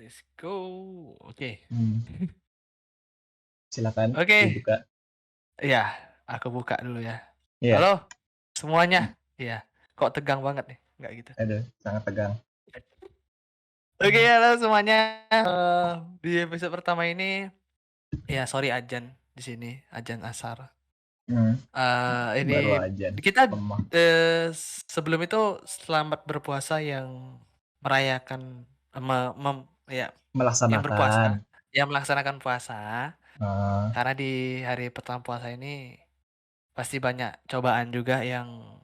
Let's go. Oke. Hmm, silakan Oke. dibuka. Iya, aku buka dulu ya. Iya, Halo semuanya. Iya. Kok tegang banget nih? Enggak gitu. aduh, sangat tegang. Oke, halo semuanya. Di episode pertama ini, ya sorry Ajan di sini, Ajan Asar. Hmm, baru Ini aja kita lemah. sebelum itu selamat berpuasa yang merayakan ya yang Melaksanakan. berpuasa, yang melaksanakan puasa. Ah, Karena di hari pertama puasa ini pasti banyak cobaan juga yang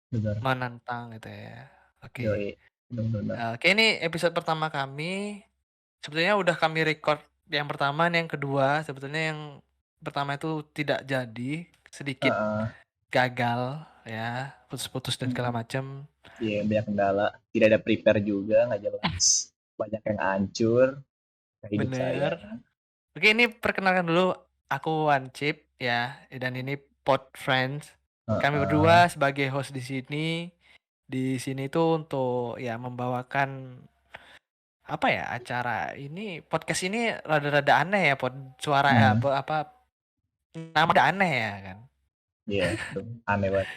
benar. menantang gitu ya. Oke. Yoi, benar-benar. Oke, ini episode pertama kami. Sebetulnya udah kami record yang pertama nih, yang kedua. Sebetulnya yang pertama itu tidak jadi, sedikit Ah, gagal ya, putus-putus dan segala macam. iya, banyak kendala. Tidak ada prepare juga, nggak jelas. Banyak yang hancur ke hidup saya. Bener. Oke, ini perkenalkan dulu, aku Wancip ya, dan ini Pod Friends. Kami Ah, berdua sebagai host di sini. Di sini tuh untuk ya membawakan apa ya, acara ini, podcast ini rada-rada aneh ya, suara hmm, apa nama udah aneh ya kan. iya, tuh, aneh banget.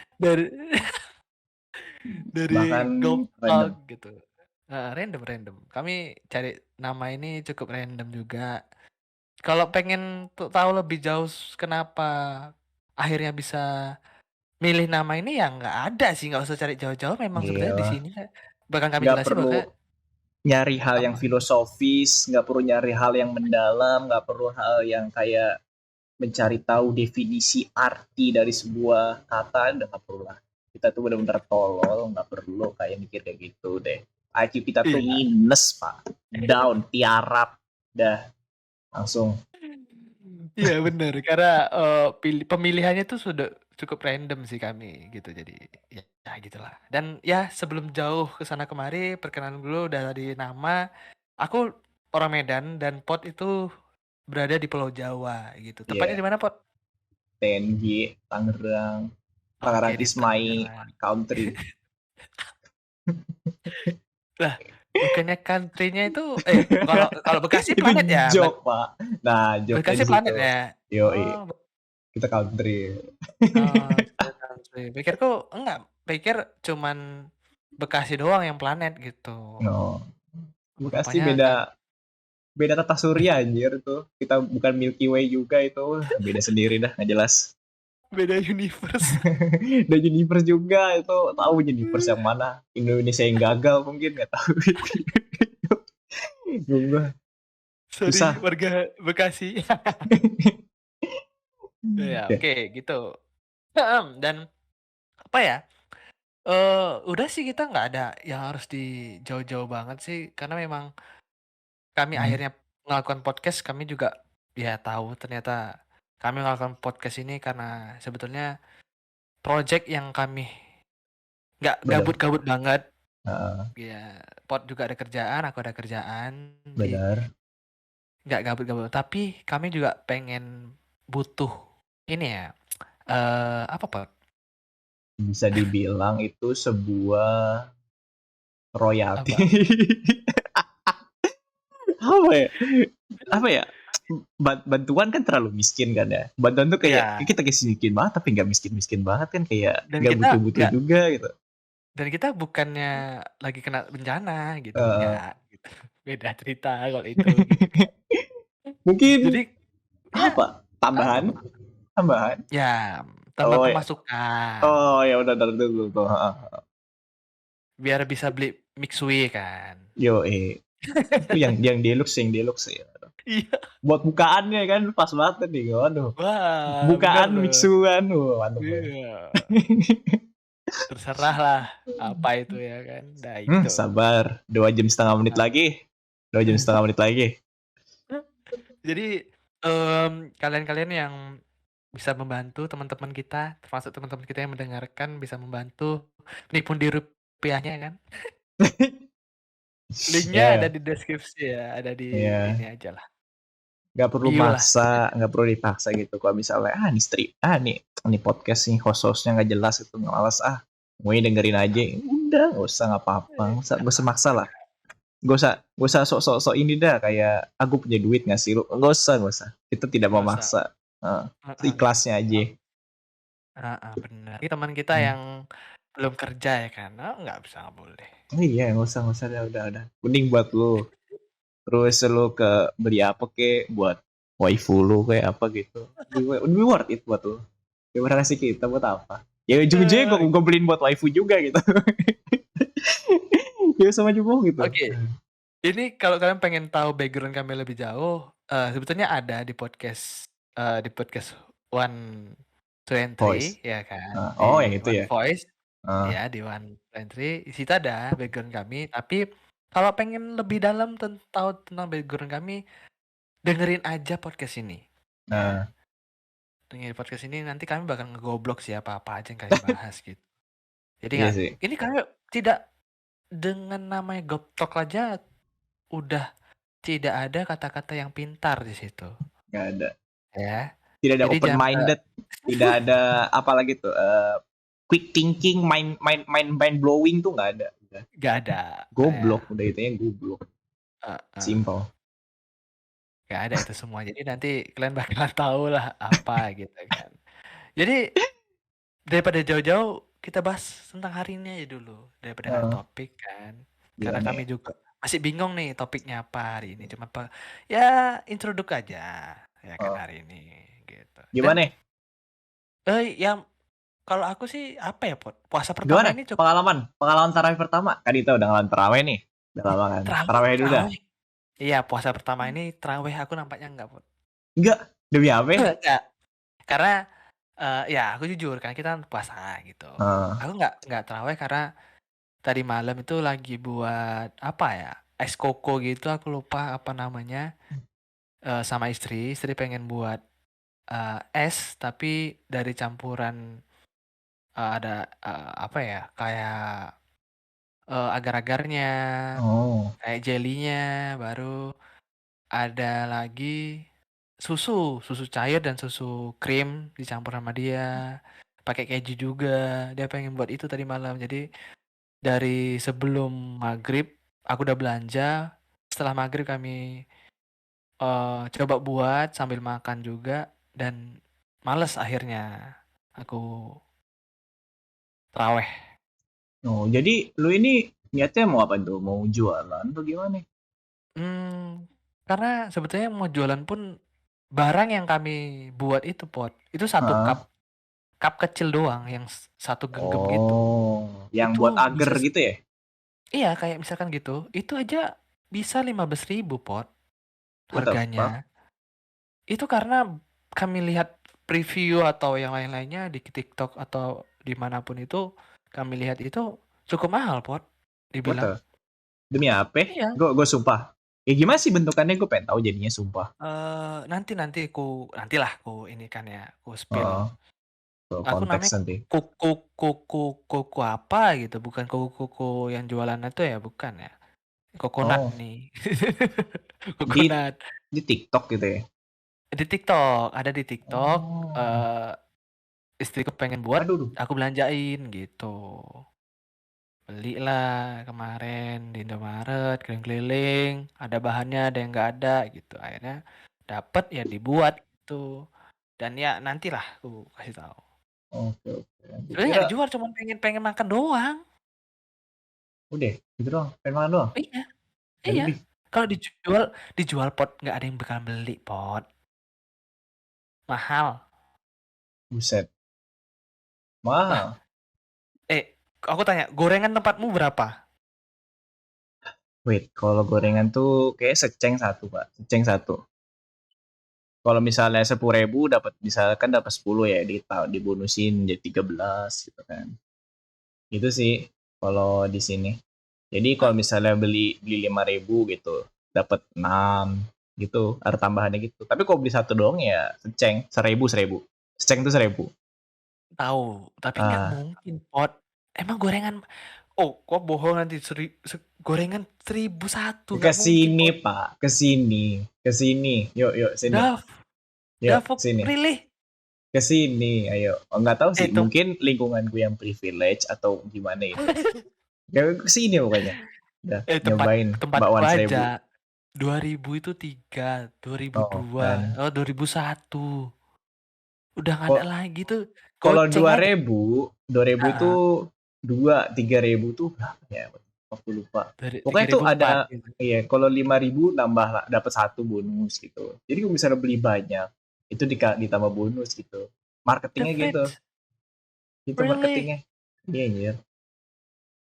Dari Bahkan Golf random. Talk gitu. Random. Kami cari nama ini cukup random juga. Kalau pengen tahu lebih jauh kenapa akhirnya bisa milih nama ini, ya nggak ada sih, nggak usah cari jauh-jauh. Memang sebenarnya di Iya, sini bahkan kami nggak jelasin perlu bahwa nyari hal yang apa. filosofis, nggak perlu nyari hal yang mendalam, nggak perlu hal yang kayak mencari tahu definisi arti dari sebuah kata, udah nggak perlu lah. Kita tuh benar-benar tolol, nggak perlu kayak mikir kayak gitu deh. IQ kita tuh Iya. minus, Pak. Down, tiarap. Dah, langsung. Iya benar, karena pemilihannya tuh sudah cukup random sih kami gitu. Jadi ya gitulah. Dan ya sebelum jauh ke sana kemari, perkenalan dulu dari nama. Aku orang Medan dan Pot itu berada di Pulau Jawa gitu. Tepatnya Iya, di mana, Pot? TNG, Tangerang. Oke, Tangerang di is my Tangerang. country. Lah, bukannya country-nya itu kalau kalau Bekasi Itu planet ya? joke, Pak. Nah, joke Bekasi di planet situ. ya? Yoi, Oh, kita country. Kira country. Pikirku enggak, pikir cuman Bekasi doang yang planet gitu. No, Bekasi Rupanya beda enggak. beda tata surya anjir tuh. Kita bukan Milky Way juga itu. Beda sendiri dah, nggak jelas. Beda universe. Dan universe juga itu tahu universe yang mana. Indonesia yang gagal mungkin nggak tahu. Gue Sorry susah. warga Bekasi. Ya, Ya. oke gitu. Dan apa ya? Udah sih, kita nggak ada yang harus di jauh-jauh banget sih, karena memang kami Hmm, akhirnya melakukan podcast. Kami juga ya tahu ternyata kami melakukan podcast ini karena sebetulnya project yang kami nggak benar. gabut-gabut banget. Uh, Ya, Pot juga ada kerjaan, aku ada kerjaan, jadi benar. nggak gabut-gabut. Tapi kami juga pengen butuh ini ya, apa Pot? Bisa dibilang itu sebuah royalti. Apa? Apa ya? Apa ya? Bantuan kan terlalu miskin kan ya. Bantuan tuh kayak Ya, kita kayak miskin banget tapi nggak miskin-miskin banget kan, kayak dan nggak kita butuh-butuh nggak juga gitu. dan kita bukannya lagi kena bencana gitu, Eh, nggak gitu. Beda cerita kalau itu gitu kan. mungkin Jadi ya apa? apa Tambahan, Pak? tambahan. Ya, tambah Oh ya, pemasukan oh ya udah dari dulu tuh. biar bisa beli mixue kan. Yo, itu yang deluxe, yang deluxe ya. Iya. Buat bukaannya kan pas banget nih, waduh. Wah, bener Bukaan loh. mixuan, mantap banget. Iya. Terserah lah apa itu ya kan. Nah itu. Sabar, 2 jam setengah menit Nah, lagi. 2 jam setengah menit lagi. jadi kalian-kalian yang bisa membantu teman-teman kita, termasuk teman-teman kita yang mendengarkan, bisa membantu menipu di rupiahnya kan. Linknya ada Ya, di deskripsi ya, ada di ya. ini aja lah. Nggak perlu Bio lah. maksa, nggak perlu dipaksa gitu. Kalau misalnya nih stream, nih podcast nih host-hostnya nggak jelas itu, nggak malas, mau dengerin aja, udah nggak usah, nggak apa-apa, nggak usah maksa lah. gak usah sok ini dah kayak aku punya duit ngasih lu, gak usah, kita tidak Nggak usah. memaksa. Heeh, Heeh. seikhlasnya aja. Heeh, bener. Ini teman kita Hmm. yang belum kerja ya kan? Oh, nggak bisa, nggak boleh. Oh iya, nggak usah, udah. Mending buat lu, terus lu ke beli apa kek, buat waifu lu kayak apa gitu. Lebih worth it buat lu. Daripada kasih kita buat apa? Ya ujung-ujungnya gue beliin buat waifu juga gitu. Ya sama juga gitu. Oke, ini kalau kalian pengen tahu background kami lebih jauh, sebetulnya ada di podcast One Two and Voice. Three ya kan, Oh yang di itu One ya. Voice, Uh, ya di One Two and Three, di situ ada background kami, tapi kalau pengen lebih dalam tahu tentang background kami, dengerin aja podcast ini, ya. nah, Dengerin podcast ini nanti kami bakal ngegoblok sih apa-apa aja yang kami bahas gitu. Jadi iya nggak sih, ini kami tidak dengan namanya Goptok aja udah tidak ada kata-kata yang pintar di situ, nggak ada. ya. Tidak ada Jadi open minded, tidak ada apa lagi tuh, quick thinking, mind blowing tuh nggak ada. Udah. nggak ada, ya, Goblok, udah itunya goblok. heeh, Simple. nggak ada itu semua. Jadi nanti kalian bakalan tahu lah apa gitu kan. Jadi daripada jauh-jauh kita bahas tentang hari ini aja dulu daripada nggak Uh, topik kan. Karena gimana kami ya? juga masih bingung nih topiknya apa hari ini. Cuma apa ya introduk aja ya kan Uh, hari ini gitu. Dan gimana ya? yang kalau aku sih apa ya Pot? Puasa pertama Gimana? ini cukup Pengalaman tarawih pertama. Kan itu udah ngalamin tarawih nih. Udah lama kan. terawih Tarawih dulu dah. terawih. Iya puasa pertama ini terawih aku nampaknya enggak Pot. Enggak. Demi apa? Enggak. Karena ya aku jujur kan kita kan puasa gitu. Uh, Aku nggak terawih karena tadi malam itu lagi buat apa ya? Es koko gitu aku lupa apa namanya. Sama istri pengen buat es tapi dari campuran ada apa ya? Kayak agar-agarnya, oh. kayak jelinya, baru ada lagi susu cair dan susu krim dicampur sama dia, pakai keju juga. Dia pengen buat itu tadi malam. Jadi dari sebelum maghrib aku udah belanja. Setelah maghrib kami coba buat sambil makan juga dan males akhirnya aku traweh. Oh, jadi lu ini niatnya mau apa tuh? Mau jualan atau gimana? Karena sebetulnya mau jualan pun barang yang kami buat itu Pot, itu satu Hah? cup kecil doang yang satu genggam gitu. Oh, yang buat Itu agar bisa gitu ya? iya kayak misalkan gitu, itu aja bisa 15.000 Pot What the fuck? harganya. Itu karena kami lihat preview atau yang lain-lainnya di TikTok atau dimanapun itu, kami lihat itu cukup mahal Pot, What dibilang. the? Demi apa? Iya, Gue sumpah. Ya gimana sih bentukannya? Gue pengen tahu jadinya sumpah. nantilah aku ini kan ya, aku spill. Oh, Aku konteks namanya nanti. kuku kuku kuku apa gitu, bukan kuku-kuku yang jualan itu ya, bukan ya. Coconut Oh, nih. di Coconut. di TikTok gitu ya? Di TikTok, ada di TikTok, Oh, eee, istriku pengen buat, aduh. aku belanjain gitu. Belilah kemarin di Indomaret, keliling-keliling, ada bahannya, ada yang nggak ada gitu. Akhirnya dapet, ya dibuat gitu. Dan ya nantilah aku kasih tahu. Oke, oke. Gue Sebenarnya kira nggak dijual, cuma pengen pengen makan doang. udah gitu doang. Pengen makan doang. Iya. Gak Iya, lebih. kalau dijual dijual Pot, nggak ada yang bakal beli Pot, mahal. Buset. Lah, Mahal. aku tanya, gorengan tempatmu berapa? Wait, kalau gorengan tuh kayak seceng satu, Pak. Seceng satu. Kalau misalnya 10.000 dapat misalkan dapat 10 ya dibonusin jadi 13 gitu kan. Itu sih kalau di sini. Jadi kalau Hah? misalnya beli beli 5.000 gitu, dapat 6 gitu, ada tambahannya gitu. Tapi kalau beli satu doang ya seceng, 1.000 1.000. Seceng tuh 1.000. Tahu, tapi nggak Ah, mungkin Pot. Emang gorengan, oh kok bohong nanti gorengan 1.001, ke nggak mungkin sini, Pot. Pak. Ke sini. Ke sini. Yuk, yuk sini. Dav, Yuk, Davok sini. really? Ke sini, ayo. Oh, nggak tahu sih, Itu mungkin lingkunganku yang privilege atau gimana ya. Ya ke sini pokoknya. Udah Tempat nyobain tempatku bakwan 1.000. aja 2000 itu 3, Oh 2002, kan. oh 2001. Udah nggak ada Kok lagi tuh, kalau goceng dua aja. ribu 2000 itu Heeh, 3.000 tuh berapa ya? Aku lupa. dari Pokoknya tuh 3004 ada, gitu. iya, kalau 5.000 nambah lah, dapat satu bonus gitu. Jadi kalau misalnya beli banyak, itu ditambah bonus gitu. The Marketingnya gitu. Fridge, Itu really? marketingnya. Iya, iya.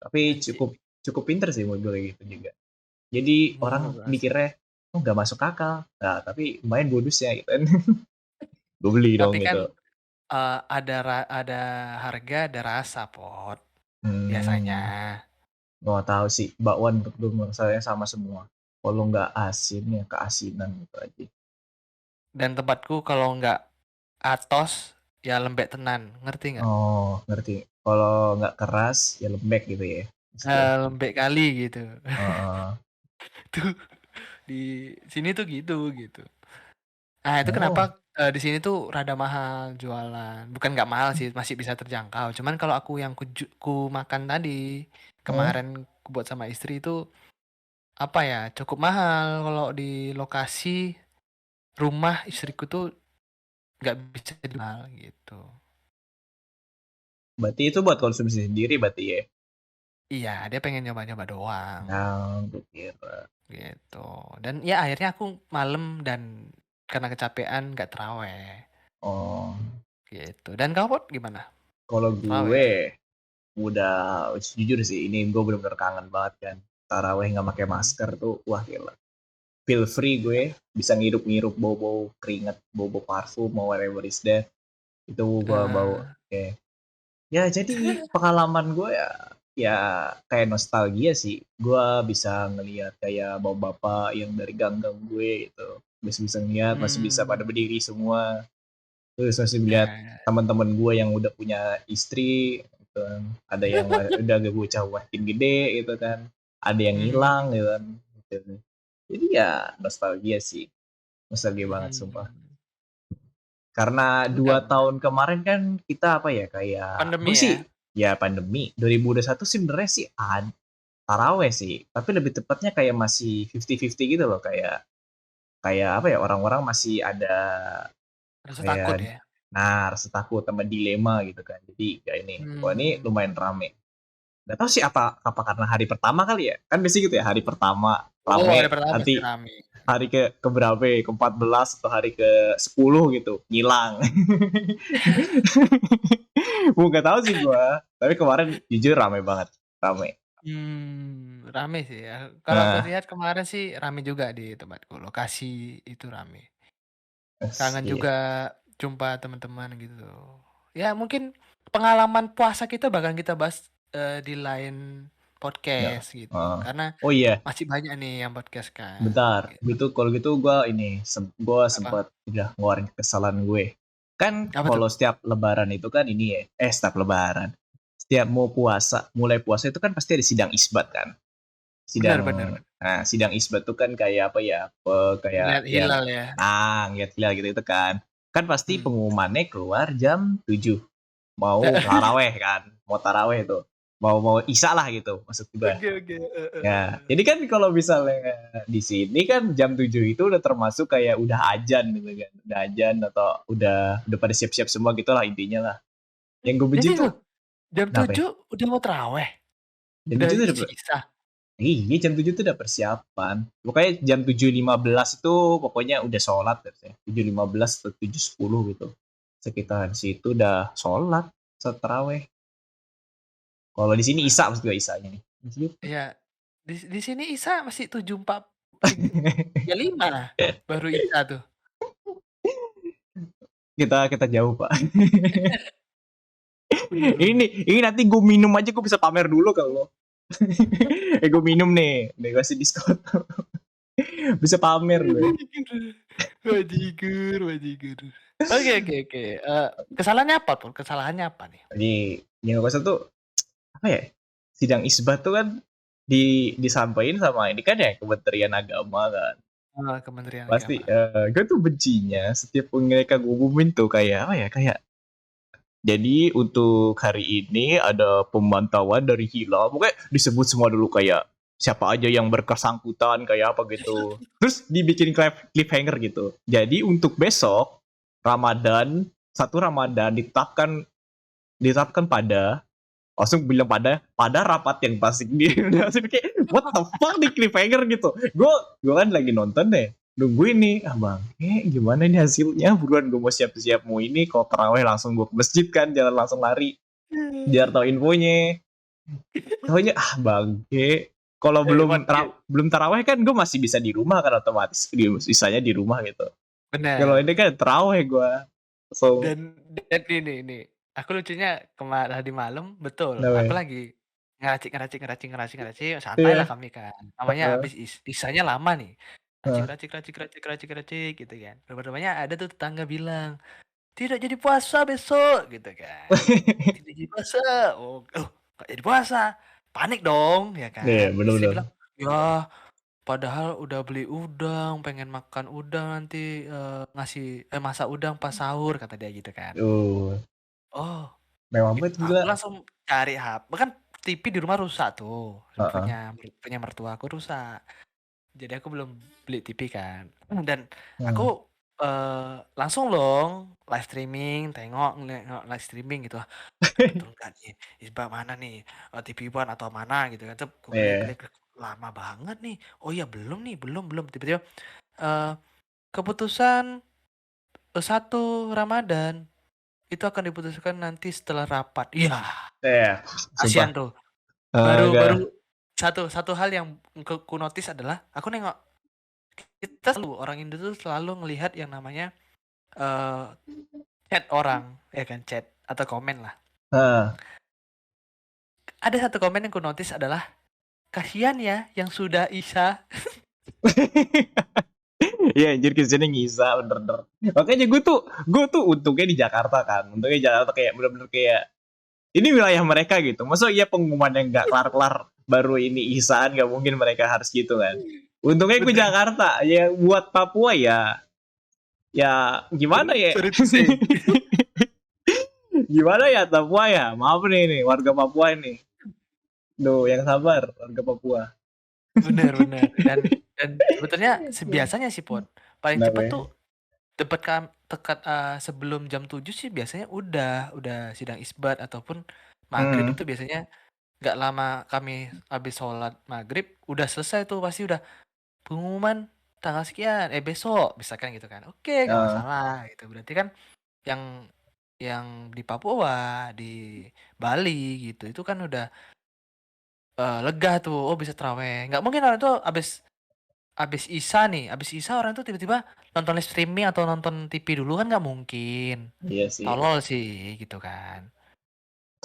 Tapi Anjing, cukup cukup pinter sih menurut gue kayak gitu juga. Jadi orang murah sih. mikirnya, oh nggak masuk akal. Nah, tapi lumayan bonusnya gitu kan. Gue beli dong Tapi kan, gitu. ada harga, ada rasa, Pot, biasanya. Hmm, nggak tahu sih. Bakwan menurut gue saya sama semua. Kalau nggak asin ya keasinan gitu aja. Dan tempatku kalau nggak atos, ya lembek tenan, ngerti nggak? Oh, ngerti. Kalau nggak keras ya lembek gitu ya. Maksudnya. Lembek kali gitu. Heeh. Tuh, di sini tuh gitu. Nah, itu kenapa, Oh, di sini tuh rada mahal jualan. Bukan nggak mahal sih, masih bisa terjangkau. Cuman kalau aku yang ku makan tadi, oh, kemarin ku buat sama istri itu, apa ya, cukup mahal kalau di lokasi rumah istriku tuh nggak bisa dijual gitu. berarti itu buat konsumsi sendiri berarti ya. Iya, dia pengen nyoba-nyoba doang Nah, gue kira. gitu. Dan ya akhirnya aku malam dan karena kecapean nggak terawih Oh, gitu. Dan kamu Pot, gimana? kalau Terawih? gue udah jujur sih, ini gue bener-bener kangen banget kan. Taraweh nggak pakai Hmm. masker tuh, wah gila. Feel free gue bisa ngirup-ngirup bau-bau keringat, bau-bau parfum, mau whatever is that. Itu gue bau. Eh, Oke. Ya jadi pengalaman gue ya, ya kayak nostalgia sih. Gue bisa ngelihat kayak bapak-bapak yang dari gang-gang gue gitu. Masih bisa ngeliat, masih bisa pada hmm, berdiri semua. Terus masih melihat ya. teman-teman gue yang udah punya istri gitu kan. Ada yang udah gak bocah makin gede gitu kan. Ada yang Hmm, hilang gitu kan. Gitu. Jadi ya nostalgia sih. Nostalgia banget sumpah. hmm. Karena Benar, dua benar. tahun kemarin kan kita apa ya, kayak gue Pandemi sih ya? ya pandemi 2021 sih sebenarnya sih taraweh sih, tapi lebih tepatnya kayak masih 50-50 gitu loh, kayak kayak apa ya, orang-orang masih ada Rasa takut kayak, ya? nah, rasa takut sama dilema gitu kan. Jadi kayak ini, wah ini Hmm. lumayan rame. Nggak tahu sih apa apa karena hari pertama kali ya, kan biasanya gitu ya, hari pertama Oh, hari rame, pertama pasti nanti rame. hari ke berapa ya, ke-14 atau hari ke-10 gitu ngilang. Nggak tahu sih gua, tapi kemarin jujur rame banget, rame. Rame sih ya. Kalau aku Nah, lihat kemarin sih rame juga di tempatku, lokasi itu rame. Kangen iya, juga jumpa teman-teman gitu. Ya mungkin pengalaman puasa kita bakal kita bahas, di lain ya. podcast gitu. Karena Oh iya, masih banyak nih yang podcast kan, bentar. gitu. Gitu kalau gitu gua ini gua Apa? sempat udah ngeluarin kesalahan gue. Kan Apa tuh? kalau setiap lebaran itu kan ini ya, setiap lebaran. Setiap mau puasa, mulai puasa itu kan pasti ada sidang isbat kan. Bener, Sidang bener, bener. sidang isbat tuh kan kayak apa ya? Kayak Ngeliat yang hilal ya? ngeliat hilal gitu itu kan. Kan pasti Hmm. pengumumannya keluar jam 7, mau taraweh kan, mau taraweh itu, mau mau isya lah gitu maksud gue. Oke, oke. Ya, jadi kan kalau misalnya di sini kan jam 7 itu udah termasuk kayak udah ajan gitu kan, udah ajan atau udah pada siap-siap semua gitulah intinya lah. Yang gue benci Ini tuh loh, jam kenapa ya? 7 udah mau taraweh, Jam udah 7 tuh isi isya. iya, jam 7 tuh udah persiapan. Pokoknya jam 7.15 itu pokoknya udah sholat ya. 7.15 atau 7.10 gitu. Sekitar situ udah sholat taraweh. Kalau di sini Wah, Isa maksud gue Isanya nih. ya di sini isya masih 7.35 baru isya tuh. Kita jauh, Pak. Bener, bener. Ini nanti gue minum aja gue bisa pamer dulu kalau. Gue minum nih kasih diskon. Bisa pamer gue. Bajigur, bajigur. Oke, oke, oke. Kesalahannya apa tuh? Kesalahannya apa nih? Jadi yang gue tuh apa ya? Sidang isbat tuh kan disampaikan sama ini kan ya Kementerian Agama kan. Kementerian Pasti Agama. gue tuh bencinya setiap mereka ngumumin tuh kayak apa ya? Kayak jadi untuk hari ini ada pemantauan dari hilal. Pokoknya disebut semua dulu kayak siapa aja yang berkersangkutan kayak apa gitu. Terus dibikin cliffhanger gitu. Jadi untuk besok Ramadan, satu Ramadan ditetapkan pada, langsung bilang pada rapat yang pasti dia langsung kayak what the fuck di cliffhanger gitu. Gue kan lagi nonton deh, nungguin nih, bang gimana nih hasilnya, buruan gue mau siap-siap mau ini, kalau terawih langsung gue ke masjid kan, jangan langsung lari biar tahu infonya. Taunya bangke, kalau Iya, belum taraweh kan gue masih bisa di rumah kan, otomatis sisanya di rumah gitu. Kalau bener. ini kan taraweh gue, so Dan ini, aku lucunya tadi malam betul, aku namanya lagi ngeracik, santai lah iya kami kan. Namanya habis isanya lama nih. Racik, gitu kan. Rupanya ada tuh tetangga bilang, "Tidak jadi puasa besok," gitu kan. "Tidak jadi puasa." Oh, "Loh, nggak jadi puasa?" Panik dong, ya iya kan. Istri bener-bener. bilang, "Ya, padahal udah beli udang, pengen makan udang nanti, masak udang pas sahur," kata dia gitu kan. Oh, Mewah gitu. banget Aku gila. langsung cari kan TV di rumah rusak tuh, Heeh. punya mertuaku rusak. Jadi aku belum beli TV kan. Dan aku, Heeh. langsung dong live streaming, nengok live streaming gitu. Betul nggak nih? Isbak mana nih? TV One atau mana gitu kan. Terus aku Iya. klik, lama banget nih. Oh iya belum nih, belum. Tiba-tiba, eee, keputusan, 1 Ramadan itu akan diputuskan nanti setelah rapat. Iya, Iya, kasihan sumpah. tuh. Baru Enggak. baru satu satu hal yang ku notice adalah aku nengok, kita selalu orang Indo tuh selalu ngelihat yang namanya, eee, chat orang, ya kan, chat atau komen lah. Heeh. Ada satu komen yang ku notice adalah, "Kasihan ya yang sudah Isya." Iya anjir Christiannya ngisa bener-bener. Makanya gue tuh untungnya di Jakarta kan. Untungnya di Jakarta kayak bener-bener kayak ini wilayah mereka gitu. Masa iya pengumuman yang nggak kelar-kelar baru ini isaan, nggak mungkin mereka harus gitu kan. Untungnya gue Bener, Jakarta, ya buat Papua ya, ya gimana ya? sorry to say. Gimana ya Papua ya? Maaf nih warga Papua ini. Duh, yang sabar warga Papua. Bener. Dan sebetulnya biasanya sih, Pot, paling cepat Kenapa? tuh sebelum jam 7 sih biasanya udah sidang isbat ataupun maghrib Hmm. itu biasanya nggak lama kami habis sholat maghrib udah selesai tuh pasti udah pengumuman tanggal sekian, besok misalkan gitu kan. Oke, nggak Uh, masalah gitu. Berarti kan yang yang di Papua, di Bali gitu, itu kan udah, lega tuh, oh bisa taraweh. Nggak mungkin orang tuh habis Isya orang tuh tiba-tiba nonton live streaming atau nonton TV dulu kan nggak mungkin. iya sih. Tolol sih gitu kan.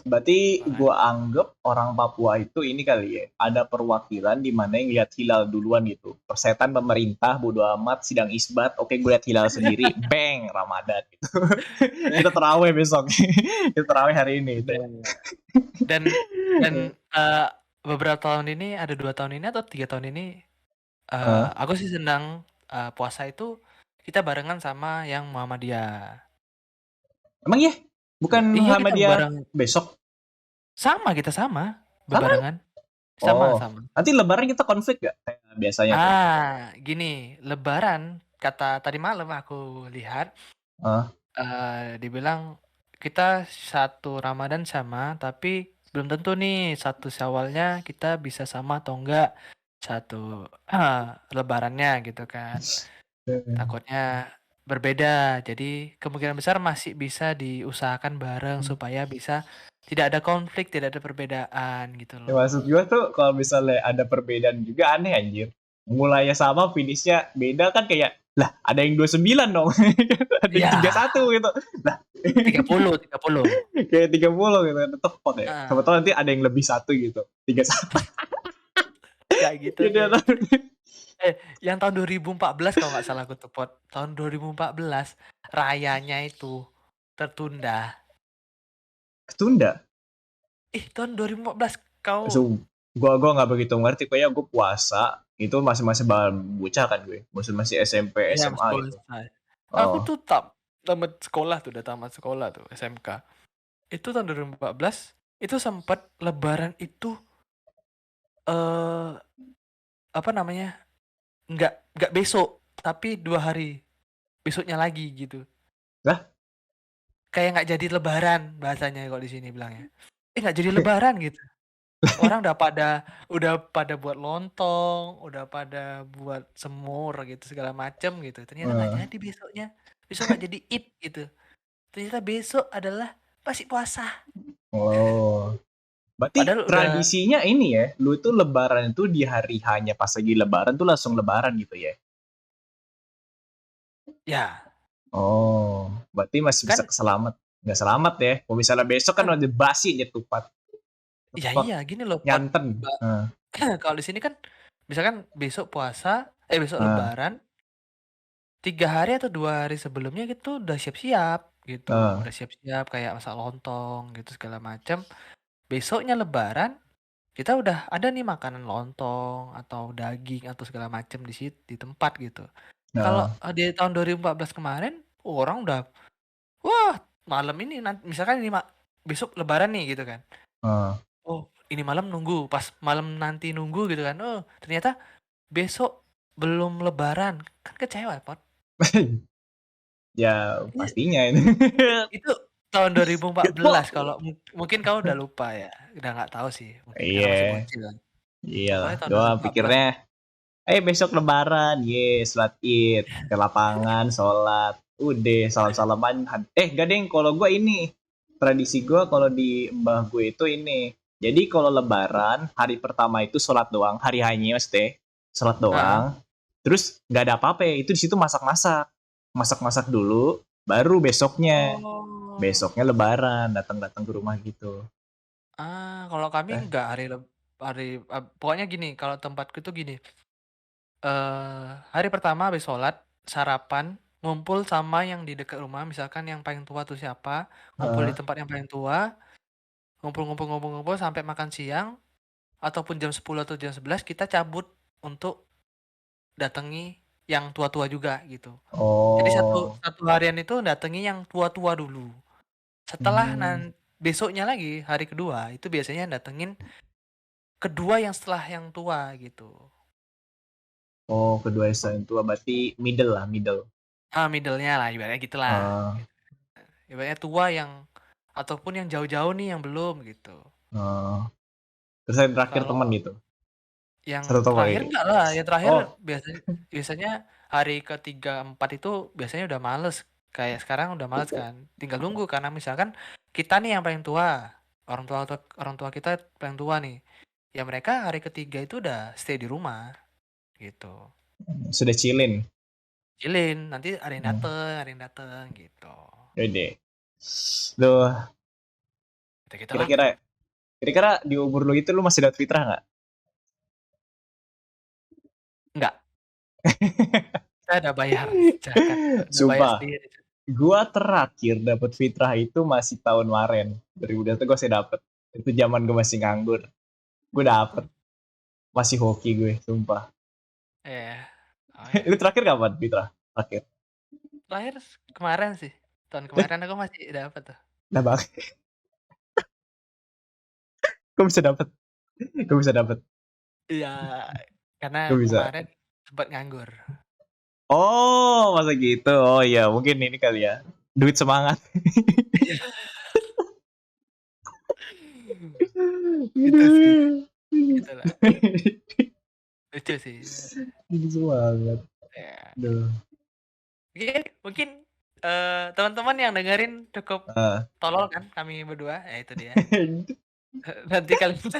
Berarti Makanya gue anggap orang Papua itu ini kali ya, ada perwakilan di mana yang lihat hilal duluan gitu. Persetan pemerintah, bodo amat, sidang isbat, oke gue lihat hilal sendiri, bang, Ramadan gitu. Kita terawih besok, kita terawih hari ini. Gitu ya. bener. Dan, beberapa tahun ini, ada 2 tahun ini atau 3 tahun ini, Eh, aku sih senang, puasa itu kita barengan sama yang Muhammadiyah. emang ya? Bukan Iya kita Muhammadiyah bareng, besok? kita sama, Sama? bebarengan. Oh, Sama. nanti lebaran kita konflik gak? Kayak biasanya tuh. Gini, lebaran kata tadi malam aku lihat, Eh, dibilang kita satu Ramadan sama, tapi belum tentu nih satu Syawalnya kita bisa sama atau enggak, satu Lebarannya gitu kan. Takutnya berbeda. Jadi kemungkinan besar masih bisa diusahakan bareng supaya bisa tidak ada konflik, tidak ada perbedaan gitu ya, loh. maksud gue tuh kalau misalnya ada perbedaan juga aneh anjir. Mulainya sama, finishnya beda kan kayak, lah ada yang 29 dong. Ada yang Iya, 31 gitu. Lah 30. kayak 30 gitu kan. Tepat ya. Siapa tahu Heeh, nanti ada yang lebih satu gitu. 31. kayak gitu Jadi tuh. Yang tahun 2014 kalau nggak salah aku tuh, Pot. Tahun 2014 rayanya itu tertunda. ketunda. Tahun 2014 kau. So, gua nggak begitu ngerti. Kayak gue puasa itu masih masih bocah kan gue. Masih SMP, Iya, masih SMA gitu. bocah. Aku Oh, tuh tamat sekolah tuh SMK. Itu tahun 2014 itu sempat lebaran itu eee, apa namanya, nggak besok, tapi 2 hari besoknya lagi gitu. Lah, Kayak nggak jadi lebaran bahasanya kalau di sini bilangnya. Nggak jadi lebaran gitu. Orang udah pada buat lontong, udah pada buat semur gitu segala macem gitu. Ternyata nggak eh, jadi besoknya. Besok nggak jadi Id gitu. Ternyata besok adalah masih puasa. oh. Berarti Padahal udah tradisinya ini ya, lu tuh lebaran itu di hari hanya pas lagi lebaran tuh langsung lebaran gitu ya? ya Oh, berarti masih bisa kan keselamat. Nggak selamat ya. Kalau misalnya besok kan kan udah basi ketupat. ya Ketupat iya gini loh nyanten. Mbak. Heeh, Kalau di sini kan misalkan besok puasa, besok heeh, lebaran, 3 hari atau 2 hari sebelumnya gitu udah siap-siap gitu. heeh, Udah siap-siap kayak masak lontong gitu segala macam. Besoknya lebaran kita udah ada nih makanan lontong atau daging atau segala macam di tempat gitu. Kalau heeh, di tahun 2014 kemarin orang udah wah malam ini nanti misalkan ini besok lebaran nih gitu kan. heeh. Oh ini malam nunggu pas malam nanti nunggu gitu kan. Oh ternyata besok belum lebaran kan kecewa Pot. Ya Ini- pastinya ini. Itu tahun Gitu. 2014 kalau mungkin kau udah lupa ya udah nggak tahu sih mungkin karena Iya, masih bocil kan. iyalah. Pokoknya tahun Gua 2014 pikirnya, besok lebaran, sholat id, ke lapangan, sholat. Udah, salam-salaman. Gak deng, kalau gue ini, tradisi gue kalau di mbah gue itu ini. Jadi kalau lebaran, hari pertama itu sholat doang, hari hanya maksudnya, sholat Heeh. doang. Terus gak ada apa-apa ya, itu di situ masak-masak. Masak-masak dulu, baru besoknya. Oh. Besoknya lebaran, datang-datang ke rumah gitu. Kalau kami Eh, enggak hari pokoknya gini, kalau tempatku tuh gini, hari pertama habis sholat, sarapan, ngumpul sama yang di dekat rumah, misalkan yang paling tua tuh siapa, ngumpul di eh, tempat yang paling tua, ngumpul sampai makan siang, ataupun jam 10 atau jam 11 kita cabut untuk datangi yang tua-tua juga gitu. Jadi satu oh, satu harian itu datangi yang tua-tua dulu. Setelah hmm. besoknya lagi, hari kedua, itu biasanya datengin kedua yang setelah yang tua gitu. Oh, kedua yang tua berarti middle lah, middle. Middle-nya lah ibaratnya gitulah, Eh, gitu. Ibaratnya tua yang ataupun yang jauh-jauh nih yang belum gitu. eh. Terus yang terakhir Kalau teman gitu. yang Satu toko terakhir lagi. enggak lah, yang terakhir Oh, biasanya biasanya hari ketiga 4 itu biasanya udah males. Kayak sekarang udah males kan. Tinggal nunggu karena misalkan kita nih yang paling tua, orang tua kita paling tua nih. Ya mereka hari ketiga itu udah stay di rumah gitu. sudah chillin. Chillin, nanti Hmm. ada yang dateng gitu. Yaudah. Duh, Gitu-gitulah. kira-kira kira-kira di umur lu itu lu masih dapat fitrah nggak? Enggak, saya udah bayar zakat, udah bayar Sumpah, sendiri. gua terakhir dapat fitrah itu masih tahun kemarin. 2020 gua masih dapet. Itu zaman gua masih nganggur. Gue dapet. Masih hoki gue, sumpah. Iya. Oh ya. Itu terakhir kapan fitrah? Terakhir. Terakhir kemarin sih. Tahun kemarin aku masih dapat tuh. Nah bang, gue bisa dapet. Gue bisa dapet. Iya, karena Gue bisa. kemarin sempat nganggur. Oh, masa gitu. Oh iya, mungkin ini kali ya. Duit semangat. Iya. Itu sih, itulah. Lucu sih. Duit semangat. Ya. Duh. Oke, mungkin teman-teman yang dengerin cukup Ah. tolol kan kami berdua, ya itu dia. Nanti kalian kok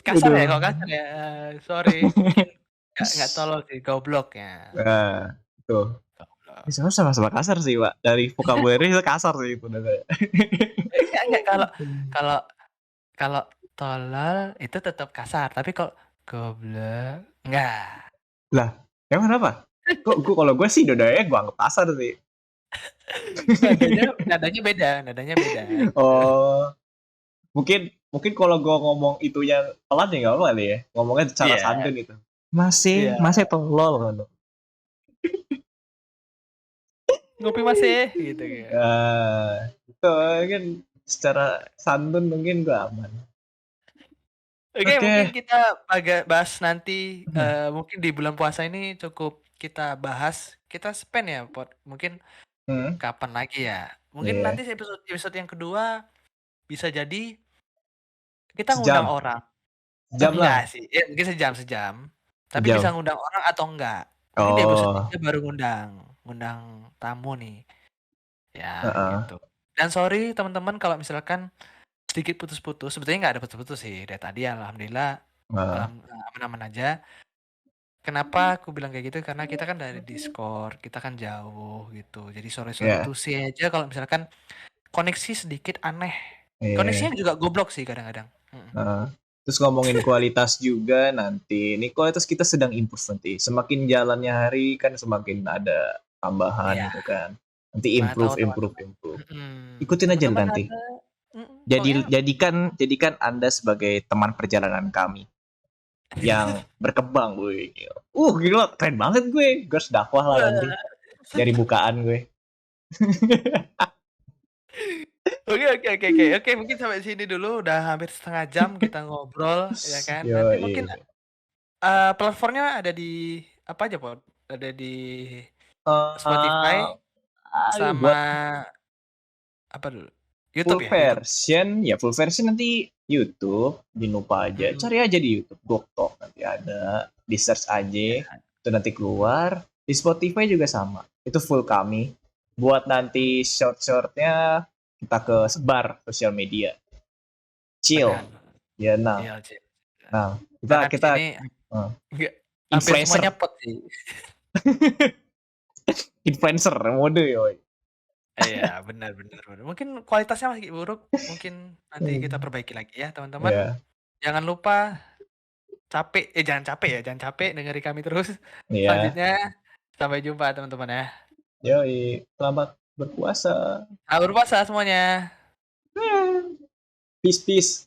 kasar ya Aduh. kok kasar ya? Sorry, mungkin nggak tolol sih, goblok ya. Nah, tuh. Ini Goblok. sebenarnya sama-sama kasar sih, Pak. Dari vocabulary itu kasar sih itu. Enggak kalau kalau kalau tolol itu tetap kasar, tapi kalau goblok enggak. Lah, emang kenapa? Kok kalau gue sih dodanya gue anggap kasar sih. Nadanya nadanya beda nadanya beda gitu. Oh, mungkin mungkin kalau gue ngomong itunya pelan ya nggak apa kali ya. Ngomongnya secara Iya santun itu. Masih, iya, masih tolol kan. "Ngopi Mas eh," gitu kan. Itu kan secara santun mungkin gue aman. Oke, mungkin Oke. kita bahas nanti, Hmm. mungkin di bulan puasa ini cukup kita bahas, kita spend ya mungkin Hmm. kapan lagi ya, mungkin Iya. nanti episode yang kedua bisa jadi kita ngundang Sejam. orang. Sejam Enggak lah. sih, ya mungkin sejam, tapi bisa Sejam. ngundang orang atau enggak. Mungkin di episode Oh. 3 baru ngundang ngundang tamu nih, ya Heeh. gitu. Dan sorry teman-teman kalau misalkan sedikit putus-putus, sebetulnya nggak ada putus-putus sih, dari tadi alhamdulillah Heeh. aman-aman aja. Kenapa aku bilang kayak gitu, karena kita kan dari Discord, kita kan jauh gitu. Jadi sorry Iya. to say aja kalau misalkan koneksi sedikit aneh. Iya. Koneksinya juga goblok sih kadang-kadang. Mhm. Heeh. Terus ngomongin kualitas juga nanti, ini kualitas kita sedang improve nanti. Semakin jalannya hari kan semakin ada tambahan Iya, gitu kan. Nanti mana tahu improve, improve, teman-teman improve. Ikutin aja teman-teman nanti. ada pokoknya Jadikan Anda sebagai teman perjalanan kami yang berkembang, gue. Gila, keren banget gue. Gue harus dakwah lah nanti. wah. Jadi bukaan gue. Oke, mungkin sampai sini dulu, udah hampir setengah jam kita ngobrol, ya kan. Nanti mungkin, Yoi. platformnya ada di apa aja, Pod? Ada di Spotify Eh, ayo sama buat apa dulu? YouTube ya? YouTube? full version nanti YouTube, jangan lupa aja. Mhm, Cari aja di YouTube, Goktok nanti ada. Di search aja, ya, itu nanti keluar. Di Spotify juga sama. Itu full kami. Buat mhm, nanti short-shortnya kita ke sebar sosial media. Chill. benar. Ya, nah. Iya, Cil. Nah, Karena kita di kita sini eh, enggak hampir semuanya influencer, pot sih. influencer mode yoi. Iya, benar benar benar. Mungkin kualitasnya masih buruk, mungkin nanti kita Hmm. perbaiki lagi ya, teman-teman. Ya, Jangan lupa jangan capek ya, jangan capek dengerin kami terus. ya. Selanjutnya, sampai jumpa teman-teman ya. Yoi, selamat berpuasa. Selamat berpuasa semuanya. Peace, peace.